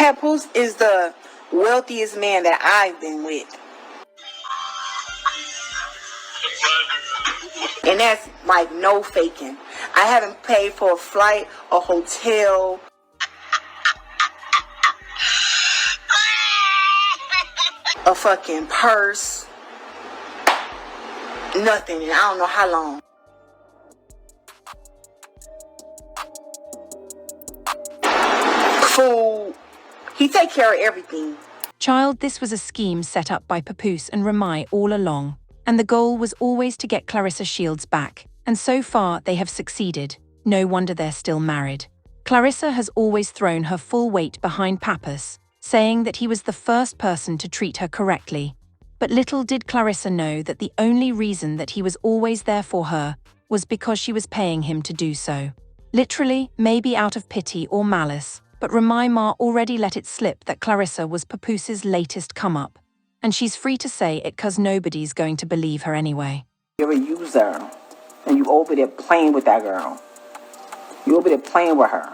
Papoose is the wealthiest man that I've been with. And that's like no faking. I haven't paid for a flight, a hotel, a fucking purse, nothing. And I don't know how long. Food. He take care of everything. Child, this was a scheme set up by Papoose and Remy all along, and the goal was always to get Claressa Shields back, and so far they have succeeded. No wonder they're still married. Claressa has always thrown her full weight behind Papoose, saying that he was the first person to treat her correctly. But little did Claressa know that the only reason that he was always there for her was because she was paying him to do so. Literally, maybe out of pity or malice, but Remy Ma already let it slip that Claressa was Papoose's latest come-up. And she's free to say it cause nobody's going to believe her anyway. You're a user, and you over there playing with that girl. You over there playing with her.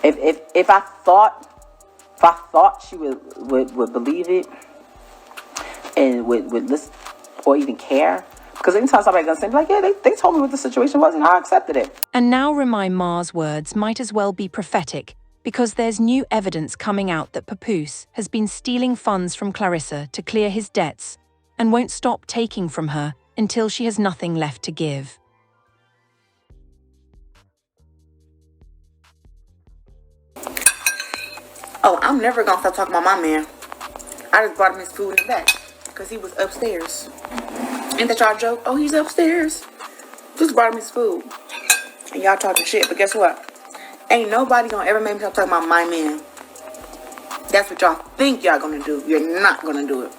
If I thought she would believe it and would listen or even care, because anytime somebody gonna say like, yeah, they told me what the situation was and I accepted it. And now Remy Ma's words might as well be prophetic, because there's new evidence coming out that Papoose has been stealing funds from Claressa to clear his debts and won't stop taking from her until she has nothing left to give. Oh, I'm never gonna stop talking about my man. I just brought him his food in the back because he was upstairs. Ain't that y'all joke? Oh, he's upstairs. Just brought him his food. And y'all talking shit, but guess what? Ain't nobody gonna ever make me stop talking about my man. That's what y'all think y'all gonna do. You're not gonna do it.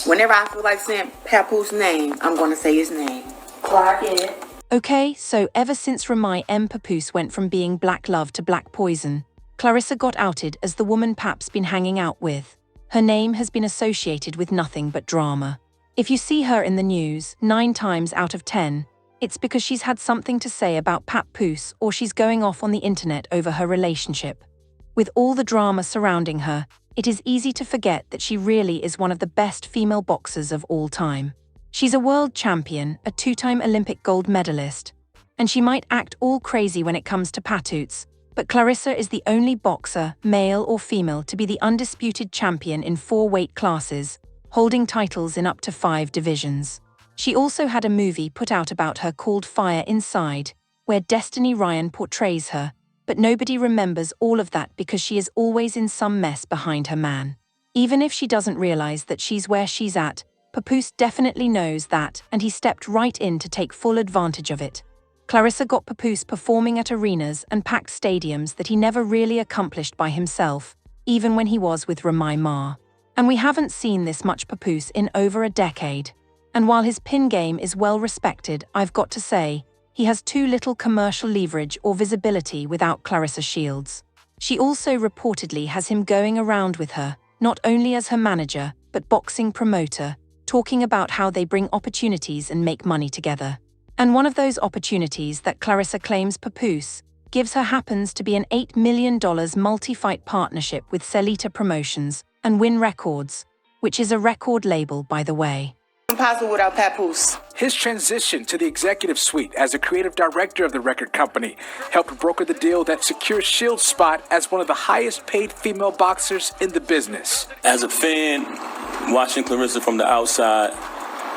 Whenever I feel like saying Papoose's name, I'm gonna say his name. Clark it. Okay, so ever since Remy M. Papoose went from being black love to black poison, Claressa got outed as the woman Pap's been hanging out with. Her name has been associated with nothing but drama. If you see her in the news, 9 times out of 10, it's because she's had something to say about Papoose or she's going off on the internet over her relationship. With all the drama surrounding her, it is easy to forget that she really is one of the best female boxers of all time. She's a world champion, a 2-time Olympic gold medalist, and she might act all crazy when it comes to Papoose, but Claressa is the only boxer, male or female, to be the undisputed champion in 4 weight classes, holding titles in up to 5 divisions. She also had a movie put out about her called Fire Inside, where Destiny Ryan portrays her, but nobody remembers all of that because she is always in some mess behind her man. Even if she doesn't realize that she's where she's at, Papoose definitely knows that, and he stepped right in to take full advantage of it. Claressa got Papoose performing at arenas and packed stadiums that he never really accomplished by himself, even when he was with Remy Ma. And we haven't seen this much Papoose in over a decade. And while his pin game is well respected, I've got to say, he has too little commercial leverage or visibility without Claressa Shields. She also reportedly has him going around with her, not only as her manager, but boxing promoter, talking about how they bring opportunities and make money together. And one of those opportunities that Claressa claims Papoose gives her happens to be an $8 million multi-fight partnership with Celita Promotions and Win Records, which is a record label, by the way. Impossible without Papoose. His transition to the executive suite as a creative director of the record company helped broker the deal that secures Shields' spot as one of the highest paid female boxers in the business. As a fan, watching Claressa from the outside,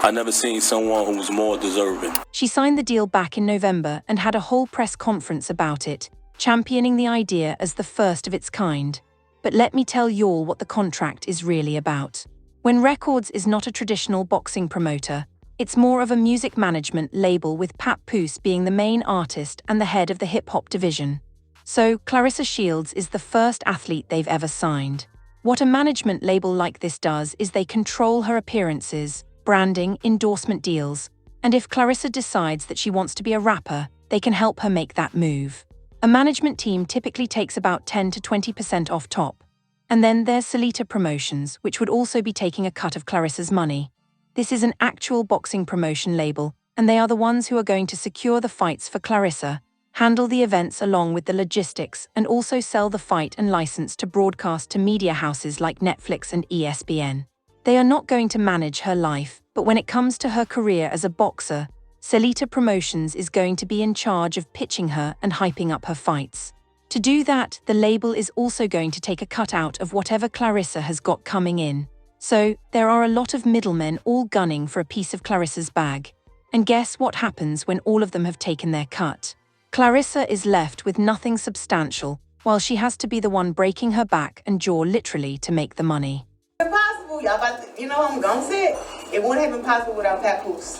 I never seen someone who was more deserving. She signed the deal back in November and had a whole press conference about it, championing the idea as the first of its kind. But let me tell y'all what the contract is really about. When Records is not a traditional boxing promoter, it's more of a music management label with Papoose being the main artist and the head of the hip-hop division. So, Claressa Shields is the first athlete they've ever signed. What a management label like this does is they control her appearances, branding, endorsement deals, and if Claressa decides that she wants to be a rapper, they can help her make that move. A management team typically takes about 10 to 20% off top. And then there's Celita Promotions, which would also be taking a cut of Claressa's money. This is an actual boxing promotion label, and they are the ones who are going to secure the fights for Claressa, handle the events along with the logistics, and also sell the fight and license to broadcast to media houses like Netflix and ESPN. They are not going to manage her life, but when it comes to her career as a boxer, Selita Promotions is going to be in charge of pitching her and hyping up her fights. To do that, the label is also going to take a cut out of whatever Claressa has got coming in. So, there are a lot of middlemen all gunning for a piece of Claressa's bag. And guess what happens when all of them have taken their cut? Claressa is left with nothing substantial, while she has to be the one breaking her back and jaw literally to make the money. Impossible, y'all. You know I'm gonna say it. It wouldn't have been possible without Papoose.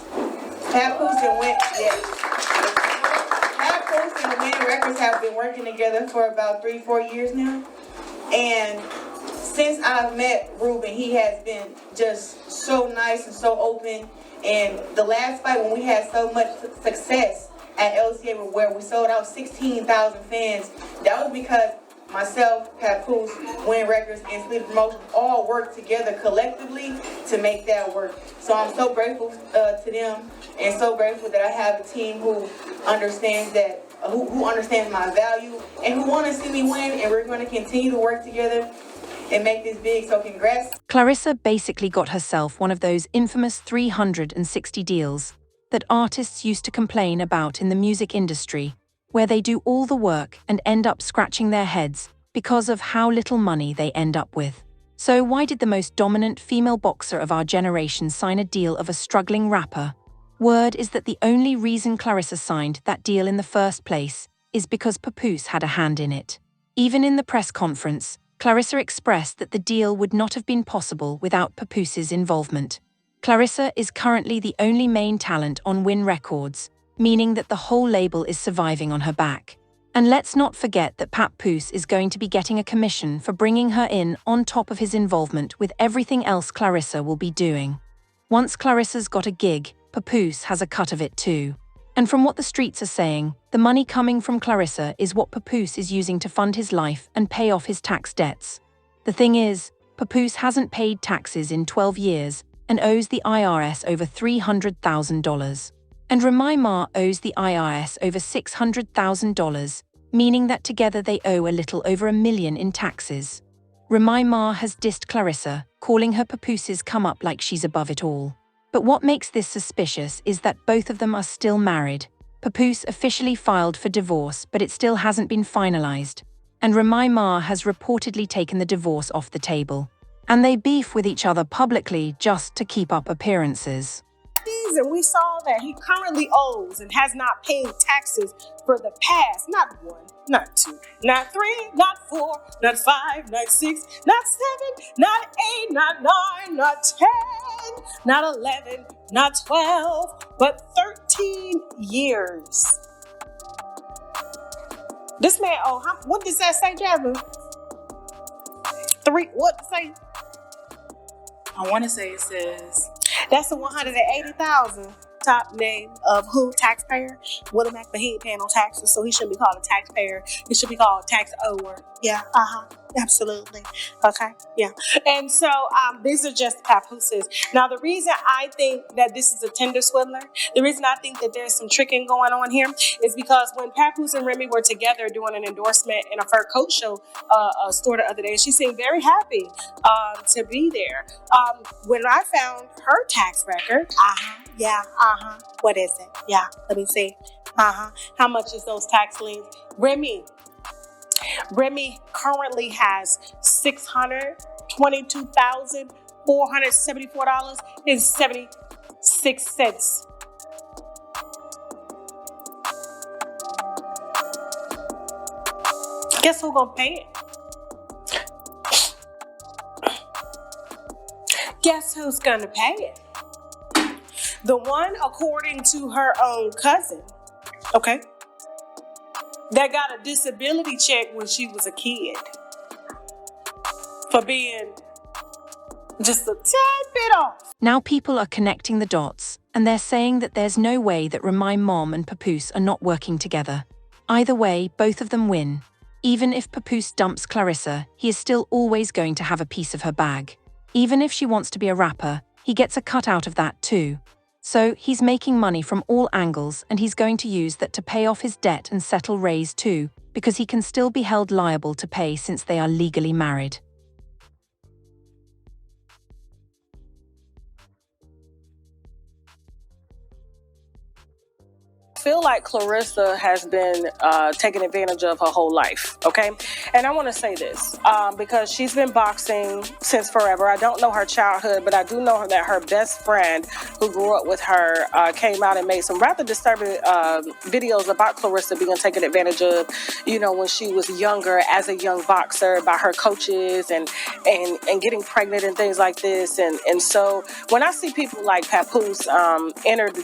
Papoose and Win, Papoose and Win Records have been working together for about 3-4 years now. And since I've met Ruben, he has been just so nice and so open. And the last fight when we had so much success at LCA where we sold out 16,000 fans, that was because myself, Papoose, Win Records, and Selita Promotions all worked together collectively to make that work. So I'm so grateful to them, and so grateful that I have a team who understands that, who understands my value, and who want to see me win. And we're going to continue to work together and make this big. So congrats. Claressa basically got herself one of those infamous 360 deals that artists used to complain about in the music industry, where they do all the work and end up scratching their heads because of how little money they end up with. So why did the most dominant female boxer of our generation sign a deal of a struggling rapper? Word is that the only reason Claressa signed that deal in the first place is because Papoose had a hand in it. Even in the press conference, Claressa expressed that the deal would not have been possible without Papoose's involvement. Claressa is currently the only main talent on Win Records, meaning that the whole label is surviving on her back. And let's not forget that Papoose is going to be getting a commission for bringing her in on top of his involvement with everything else Claressa will be doing. Once Claressa's got a gig, Papoose has a cut of it too. And from what the streets are saying, the money coming from Claressa is what Papoose is using to fund his life and pay off his tax debts. The thing is, Papoose hasn't paid taxes in 12 years and owes the IRS over $300,000. And Remy Ma owes the IRS over $600,000, meaning that together they owe a little over $1 million in taxes. Remy Ma has dissed Claressa, calling her Papoose's come up like she's above it all. But what makes this suspicious is that both of them are still married. Papoose officially filed for divorce, but it still hasn't been finalized. And Remy Ma has reportedly taken the divorce off the table. And they beef with each other publicly just to keep up appearances. And we saw that he currently owes and has not paid taxes for the past, not 1, not 2, not 3, not 4, not 5, not 6, not 7, not 8, not 9, not 10, not 11, not 12, but 13 years. This man, what does that say, Jasmine? 3, what say? I want to say it says... That's the 180,000 top name of who? Taxpayer? William Mack, but he ain't paying no taxes, so he shouldn't be called a taxpayer. He should be called a tax ower. Yeah, absolutely. Okay, yeah. And so these are just Papooses. Now, the reason I think that this is a tender swindler, the reason I think that there's some tricking going on here is because when Papoose and Remy were together doing an endorsement in a fur coat show store the other day, she seemed very happy to be there. When I found her tax record, what is it? Yeah, let me see. How much is those tax liens? Remy currently has $622,474.76. Guess who's gonna pay it? Guess who's gonna pay it? The one, according to her own cousin, okay, that got a disability check when she was a kid for being just a tad bit off. Now people are connecting the dots, and they're saying that there's no way that Remy Mom and Papoose are not working together. Either way, both of them win. Even if Papoose dumps Claressa, he is still always going to have a piece of her bag. Even if she wants to be a rapper, he gets a cut out of that too. So he's making money from all angles, and he's going to use that to pay off his debt and settle Ray's too, because he can still be held liable to pay since they are legally married. I feel like Claressa has been taken advantage of her whole life, okay? And I want to say this because she's been boxing since forever. I don't know her childhood, but I do know that her best friend who grew up with her came out and made some rather disturbing videos about Claressa being taken advantage of, you know, when she was younger as a young boxer by her coaches and getting pregnant and things like this. And so when I see people like Papoose enter the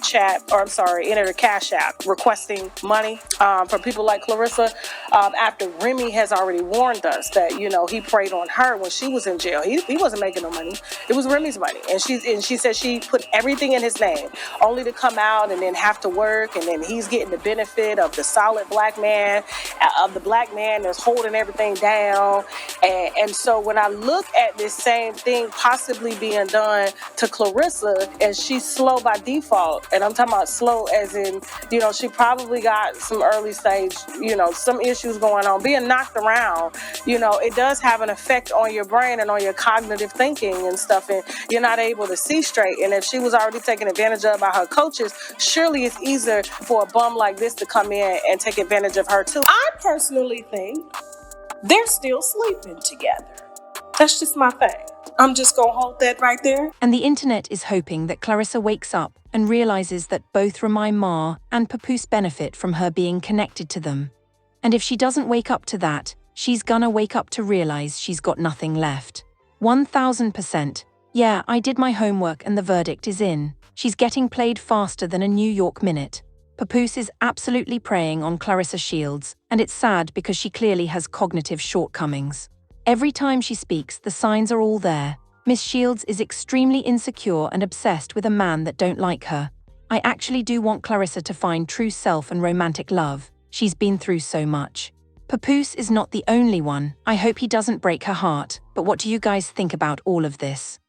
Cash App requesting money from people like Claressa after Remy has already warned us that, you know, he preyed on her when she was in jail. He wasn't making no money. It was Remy's money. And she said she put everything in his name only to come out and then have to work, and then he's getting the benefit of the solid black man, that's holding everything down. And so when I look at this same thing possibly being done to Claressa, and she's slow by default, and I'm talking about slow as in, you know, she probably got some early stage, you know, some issues going on, being knocked around, you know, it does have an effect on your brain and on your cognitive thinking and stuff, and you're not able to see straight. And if she was already taken advantage of by her coaches, surely it's easier for a bum like this to come in and take advantage of her too. I personally think they're still sleeping together. That's just my thing. I'm just gonna hold that right there. And the internet is hoping that Claressa wakes up and realizes that both Remy Ma and Papoose benefit from her being connected to them. And if she doesn't wake up to that, she's gonna wake up to realize she's got nothing left. 1000%. Yeah, I did my homework and the verdict is in. She's getting played faster than a New York minute. Papoose is absolutely preying on Claressa Shields, and it's sad because she clearly has cognitive shortcomings. Every time she speaks, the signs are all there. Miss Shields is extremely insecure and obsessed with a man that don't like her. I actually do want Claressa to find true self and romantic love. She's been through so much. Papoose is not the only one. I hope he doesn't break her heart. But what do you guys think about all of this?